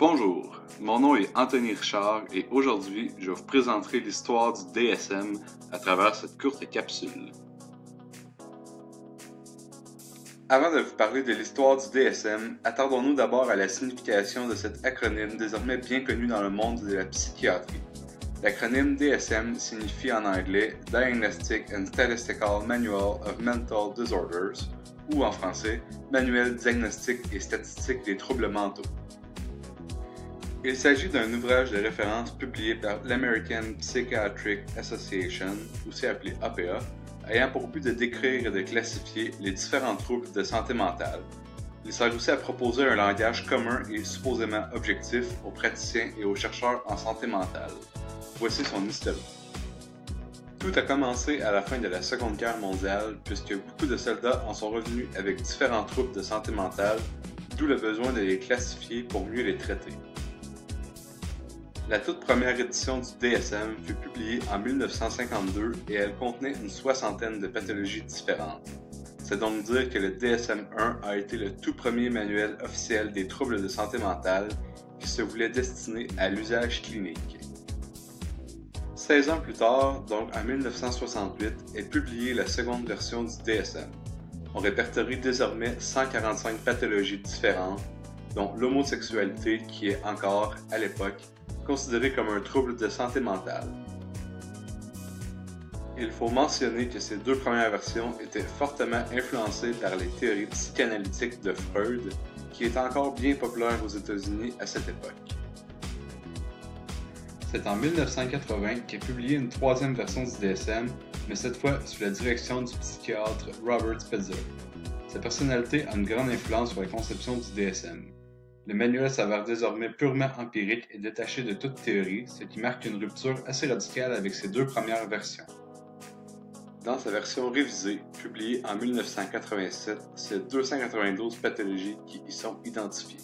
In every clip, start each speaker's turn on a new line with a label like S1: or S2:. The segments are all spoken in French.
S1: Bonjour, mon nom est Anthony Richard et aujourd'hui, je vous présenterai l'histoire du DSM à travers cette courte capsule. Avant de vous parler de l'histoire du DSM, attardons-nous d'abord à la signification de cet acronyme désormais bien connu dans le monde de la psychiatrie. L'acronyme DSM signifie en anglais Diagnostic and Statistical Manual of Mental Disorders ou en français Manuel diagnostique et statistique des troubles mentaux. Il s'agit d'un ouvrage de référence publié par l'American Psychiatric Association, aussi appelé APA, ayant pour but de décrire et de classifier les différents troubles de santé mentale. Il sert aussi à proposer un langage commun et supposément objectif aux praticiens et aux chercheurs en santé mentale. Voici son historique. Tout a commencé à la fin de la Seconde Guerre mondiale, puisque beaucoup de soldats en sont revenus avec différents troubles de santé mentale, d'où le besoin de les classifier pour mieux les traiter. La toute première édition du DSM fut publiée en 1952 et elle contenait une soixantaine de pathologies différentes. C'est donc dire que le DSM-1 a été le tout premier manuel officiel des troubles de santé mentale qui se voulait destiné à l'usage clinique. 16 ans plus tard, donc en 1968, est publiée la seconde version du DSM. On répertorie désormais 145 pathologies différentes, dont l'homosexualité qui est encore, à l'époque, considéré comme un trouble de santé mentale. Il faut mentionner que ces deux premières versions étaient fortement influencées par les théories psychanalytiques de Freud, qui est encore bien populaire aux États-Unis à cette époque. C'est en 1980 qu'est publiée une troisième version du DSM, mais cette fois sous la direction du psychiatre Robert Spitzer. Sa personnalité a une grande influence sur la conception du DSM. Le manuel s'avère désormais purement empirique et détaché de toute théorie, ce qui marque une rupture assez radicale avec ses deux premières versions. Dans sa version révisée, publiée en 1987, c'est 292 pathologies qui y sont identifiées.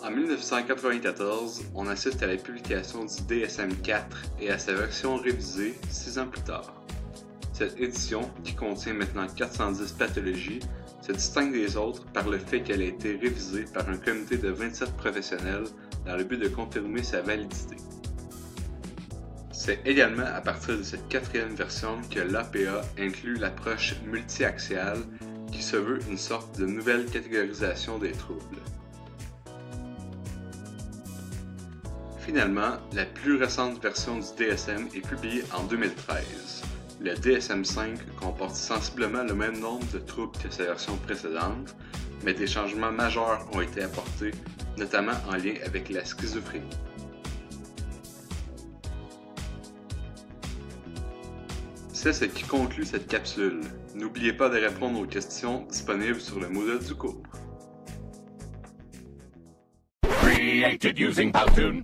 S1: En 1994, on assiste à la publication du DSM-4 et à sa version révisée 6 ans plus tard. Cette édition, qui contient maintenant 410 pathologies, se distingue des autres par le fait qu'elle a été révisée par un comité de 27 professionnels dans le but de confirmer sa validité. C'est également à partir de cette quatrième version que l'APA inclut l'approche multi-axiale qui se veut une sorte de nouvelle catégorisation des troubles. Finalement, la plus récente version du DSM est publiée en 2013. Le DSM-5 comporte sensiblement le même nombre de troubles que sa version précédente, mais des changements majeurs ont été apportés, notamment en lien avec la schizophrénie. C'est ce qui conclut cette capsule. N'oubliez pas de répondre aux questions disponibles sur le Moodle du cours.
S2: Created using Powtoon.